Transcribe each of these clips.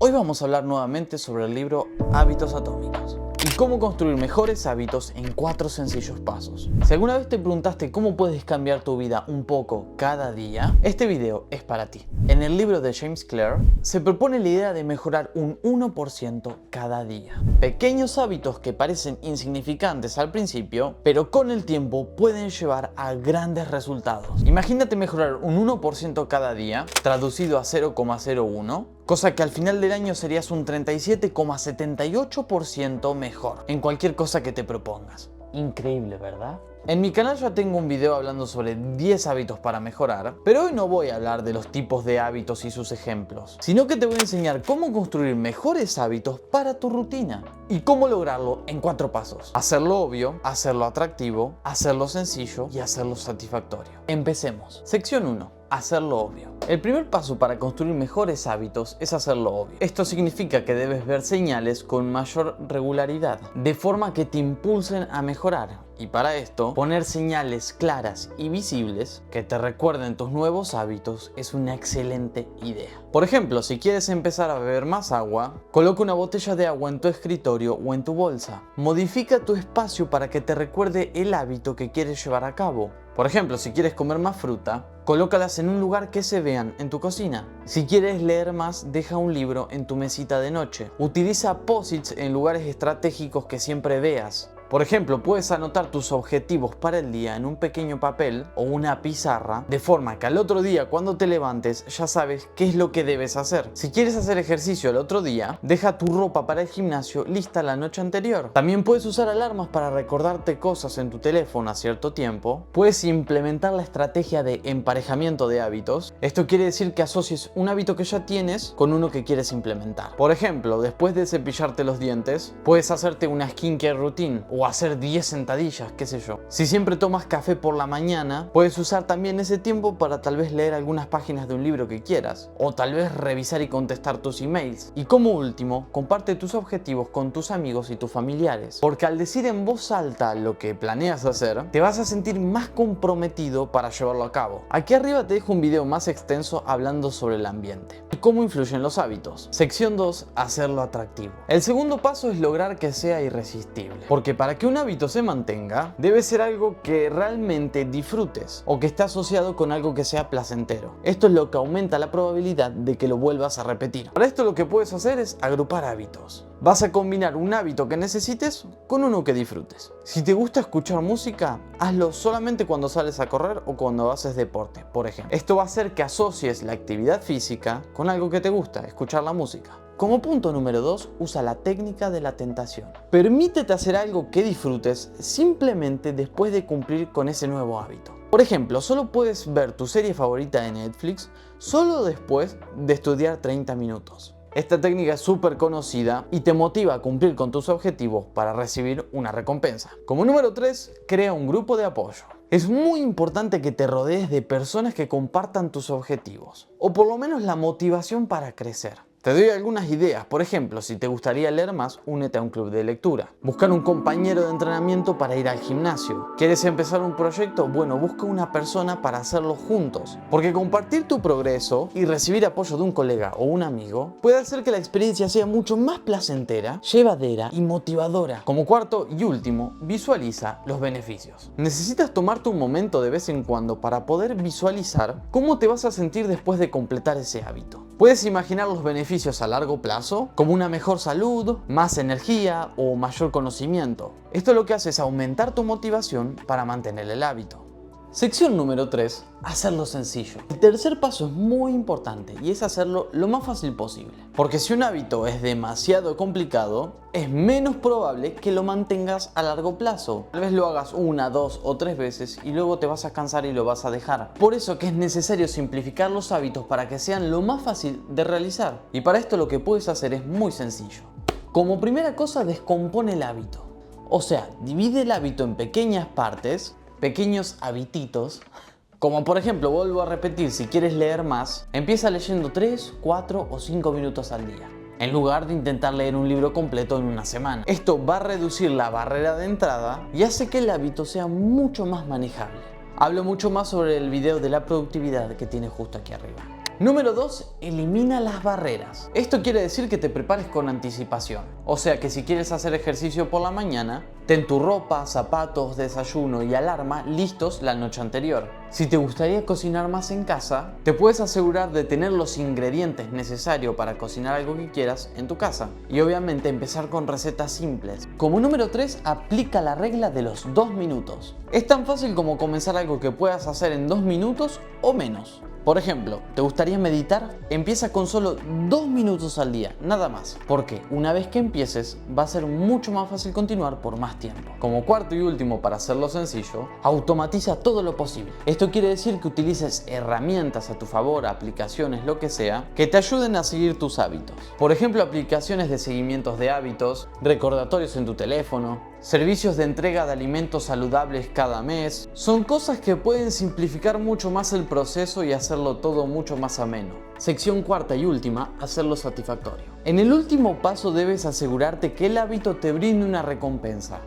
Hoy vamos a hablar nuevamente sobre el libro Hábitos Atómicos y cómo construir mejores hábitos en 4 sencillos pasos. Si alguna vez te preguntaste cómo puedes cambiar tu vida un poco cada día, este video es para ti. En el libro de James Clear se propone la idea de mejorar un 1% cada día. Pequeños hábitos que parecen insignificantes al principio, pero con el tiempo pueden llevar a grandes resultados. Imagínate mejorar un 1% cada día, traducido a 0,01, cosa que al final del año serías un 37,78% mejor en cualquier cosa que te propongas. Increíble, ¿verdad? En mi canal ya tengo un video hablando sobre 10 hábitos para mejorar, pero hoy no voy a hablar de los tipos de hábitos y sus ejemplos, sino que te voy a enseñar cómo construir mejores hábitos para tu rutina y cómo lograrlo en 4 pasos. Hacerlo obvio, hacerlo atractivo, hacerlo sencillo y hacerlo satisfactorio. Empecemos. Sección 1. Hacerlo obvio. El primer paso para construir mejores hábitos es hacerlo obvio. Esto significa que debes ver señales con mayor regularidad, de forma que te impulsen a mejorar. Y para esto, poner señales claras y visibles que te recuerden tus nuevos hábitos es una excelente idea. Por ejemplo, si quieres empezar a beber más agua, coloca una botella de agua en tu escritorio o en tu bolsa. Modifica tu espacio para que te recuerde el hábito que quieres llevar a cabo. Por ejemplo, si quieres comer más fruta, colócalas en un lugar que se vean en tu cocina. Si quieres leer más, deja un libro en tu mesita de noche. Utiliza post-its en lugares estratégicos que siempre veas. Por ejemplo, puedes anotar tus objetivos para el día en un pequeño papel o una pizarra, de forma que al otro día cuando te levantes ya sabes qué es lo que debes hacer. Si quieres hacer ejercicio el otro día, deja tu ropa para el gimnasio lista la noche anterior. También puedes usar alarmas para recordarte cosas en tu teléfono a cierto tiempo. Puedes implementar la estrategia de emparejamiento de hábitos. Esto quiere decir que asocies un hábito que ya tienes con uno que quieres implementar. Por ejemplo, después de cepillarte los dientes, puedes hacerte una skincare routine o hacer 10 sentadillas, qué sé yo. Si siempre tomas café por la mañana, puedes usar también ese tiempo para tal vez leer algunas páginas de un libro que quieras, o tal vez revisar y contestar tus emails. Y como último, comparte tus objetivos con tus amigos y tus familiares, porque al decir en voz alta lo que planeas hacer, te vas a sentir más comprometido para llevarlo a cabo. Aquí arriba te dejo un video más extenso hablando sobre el ambiente y cómo influyen los hábitos. Sección 2. Hacerlo atractivo. El segundo paso es lograr que sea irresistible, porque para que un hábito se mantenga, debe ser algo que realmente disfrutes o que esté asociado con algo que sea placentero. Esto es lo que aumenta la probabilidad de que lo vuelvas a repetir. Para esto lo que puedes hacer es agrupar hábitos. Vas a combinar un hábito que necesites con uno que disfrutes. Si te gusta escuchar música, hazlo solamente cuando sales a correr o cuando haces deporte, por ejemplo. Esto va a hacer que asocies la actividad física con algo que te gusta, escuchar la música. Como punto número 2, usa la técnica de la tentación. Permítete hacer algo que disfrutes simplemente después de cumplir con ese nuevo hábito. Por ejemplo, solo puedes ver tu serie favorita de Netflix solo después de estudiar 30 minutos. Esta técnica es súper conocida y te motiva a cumplir con tus objetivos para recibir una recompensa. Como número 3, crea un grupo de apoyo. Es muy importante que te rodees de personas que compartan tus objetivos, o por lo menos la motivación para crecer. Te doy algunas ideas. Por ejemplo, si te gustaría leer más, únete a un club de lectura. Buscar un compañero de entrenamiento para ir al gimnasio. ¿Quieres empezar un proyecto? Bueno, busca una persona para hacerlo juntos. Porque compartir tu progreso y recibir apoyo de un colega o un amigo puede hacer que la experiencia sea mucho más placentera, llevadera y motivadora. Como cuarto y último, visualiza los beneficios. Necesitas tomarte un momento de vez en cuando para poder visualizar cómo te vas a sentir después de completar ese hábito. Puedes imaginar los beneficios a largo plazo, como una mejor salud, más energía o mayor conocimiento. Esto lo que hace es aumentar tu motivación para mantener el hábito. Sección número 3. Hacerlo sencillo. El tercer paso es muy importante y es hacerlo lo más fácil posible. Porque si un hábito es demasiado complicado, es menos probable que lo mantengas a largo plazo. Tal vez lo hagas 1, 2 o 3 veces y luego te vas a cansar y lo vas a dejar. Por eso que es necesario simplificar los hábitos para que sean lo más fácil de realizar. Y para esto lo que puedes hacer es muy sencillo. Como primera cosa, descompone el hábito. O sea, divide el hábito en pequeñas partes, pequeños habititos, como por ejemplo, vuelvo a repetir, si quieres leer más, empieza leyendo 3, 4 o 5 minutos al día, en lugar de intentar leer un libro completo en una semana. Esto va a reducir la barrera de entrada y hace que el hábito sea mucho más manejable. Hablo mucho más sobre el video de la productividad que tiene justo aquí arriba. Número 2. Elimina las barreras. Esto quiere decir que te prepares con anticipación. O sea que si quieres hacer ejercicio por la mañana, ten tu ropa, zapatos, desayuno y alarma listos la noche anterior. Si te gustaría cocinar más en casa, te puedes asegurar de tener los ingredientes necesarios para cocinar algo que quieras en tu casa. Y obviamente empezar con recetas simples. Como número 3, aplica la regla de los 2 minutos. Es tan fácil como comenzar algo que puedas hacer en 2 minutos o menos. Por ejemplo, ¿te gustaría meditar? Empieza con solo 2 minutos al día, nada más. Porque una vez que empieces, va a ser mucho más fácil continuar por más tiempo. Como cuarto y último, para hacerlo sencillo, automatiza todo lo posible. Esto quiere decir que utilices herramientas a tu favor, aplicaciones, lo que sea, que te ayuden a seguir tus hábitos. Por ejemplo, aplicaciones de seguimientos de hábitos, recordatorios en tu teléfono, servicios de entrega de alimentos saludables cada mes. Son cosas que pueden simplificar mucho más el proceso y hacerlo todo mucho más ameno. Sección cuarta y última, hacerlo satisfactorio. En el último paso debes asegurarte que el hábito te brinde una recompensa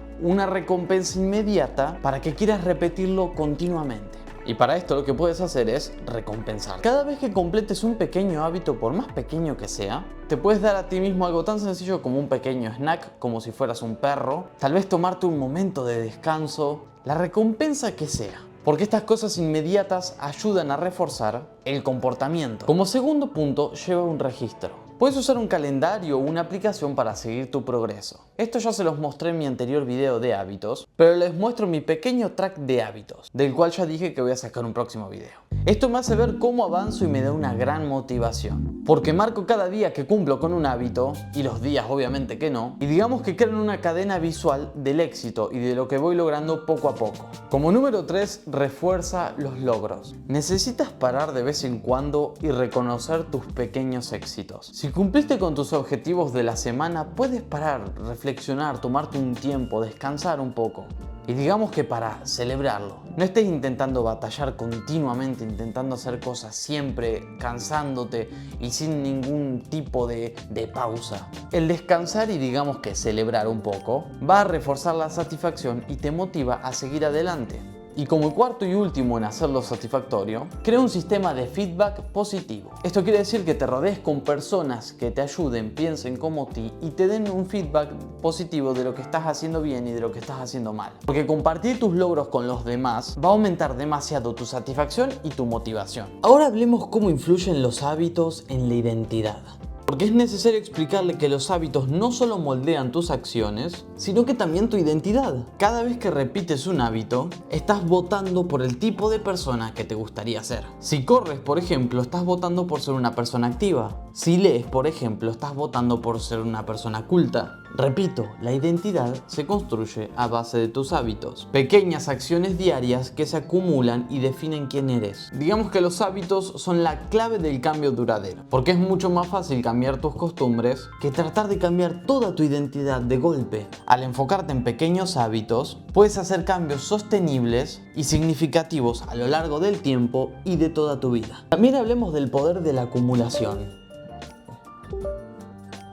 inmediata para que quieras repetirlo continuamente. Y para esto lo que puedes hacer es recompensar. Cada vez que completes un pequeño hábito, por más pequeño que sea, te puedes dar a ti mismo algo tan sencillo como un pequeño snack, como si fueras un perro. Tal vez tomarte un momento de descanso, la recompensa que sea. Porque estas cosas inmediatas ayudan a reforzar el comportamiento. Como segundo punto, lleva un registro. Puedes usar un calendario o una aplicación para seguir tu progreso. Esto ya se los mostré en mi anterior video de hábitos, pero les muestro mi pequeño track de hábitos, del cual ya dije que voy a sacar un próximo video. Esto me hace ver cómo avanzo y me da una gran motivación, porque marco cada día que cumplo con un hábito, y los días obviamente que no, y digamos que crean una cadena visual del éxito y de lo que voy logrando poco a poco. Como número 3, refuerza los logros. Necesitas parar de vez en cuando y reconocer tus pequeños éxitos. Si cumpliste con tus objetivos de la semana, puedes parar, reflexionar, tomarte un tiempo, descansar un poco. Y digamos que para celebrarlo, no estés intentando batallar continuamente, intentando hacer cosas siempre, cansándote y sin ningún tipo de pausa. El descansar y digamos que celebrar un poco va a reforzar la satisfacción y te motiva a seguir adelante. Y como cuarto y último en hacerlo satisfactorio, crea un sistema de feedback positivo. Esto quiere decir que te rodees con personas que te ayuden, piensen como ti y te den un feedback positivo de lo que estás haciendo bien y de lo que estás haciendo mal. Porque compartir tus logros con los demás va a aumentar demasiado tu satisfacción y tu motivación. Ahora hablemos cómo influyen los hábitos en la identidad. Porque es necesario explicarle que los hábitos no solo moldean tus acciones, sino que también tu identidad. Cada vez que repites un hábito, estás votando por el tipo de persona que te gustaría ser. Si corres, por ejemplo, estás votando por ser una persona activa. Si lees, por ejemplo, estás votando por ser una persona culta. Repito, la identidad se construye a base de tus hábitos. Pequeñas acciones diarias que se acumulan y definen quién eres. Digamos que los hábitos son la clave del cambio duradero, porque es mucho más fácil cambiar tus costumbres que tratar de cambiar toda tu identidad de golpe. Al enfocarte en pequeños hábitos, puedes hacer cambios sostenibles y significativos a lo largo del tiempo y de toda tu vida. También hablemos del poder de la acumulación.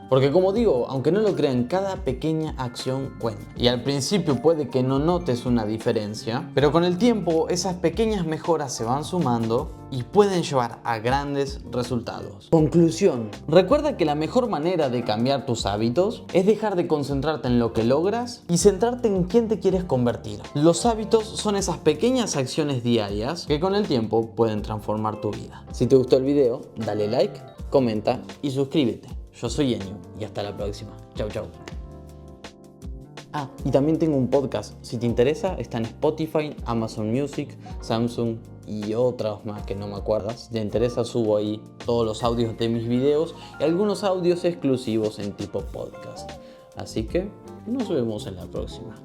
Porque como digo, aunque no lo crean, cada pequeña acción cuenta. Y al principio puede que no notes una diferencia, pero con el tiempo esas pequeñas mejoras se van sumando y pueden llevar a grandes resultados. Conclusión. Recuerda que la mejor manera de cambiar tus hábitos es dejar de concentrarte en lo que logras y centrarte en quién te quieres convertir. Los hábitos son esas pequeñas acciones diarias que con el tiempo pueden transformar tu vida. Si te gustó el video, dale like, comenta y suscríbete. Yo soy Enio y hasta la próxima. Chau, chau. Y también tengo un podcast. Si te interesa, está en Spotify, Amazon Music, Samsung y otros más que no me acuerdo. Si te interesa, subo ahí todos los audios de mis videos y algunos audios exclusivos en tipo podcast. Así que nos vemos en la próxima.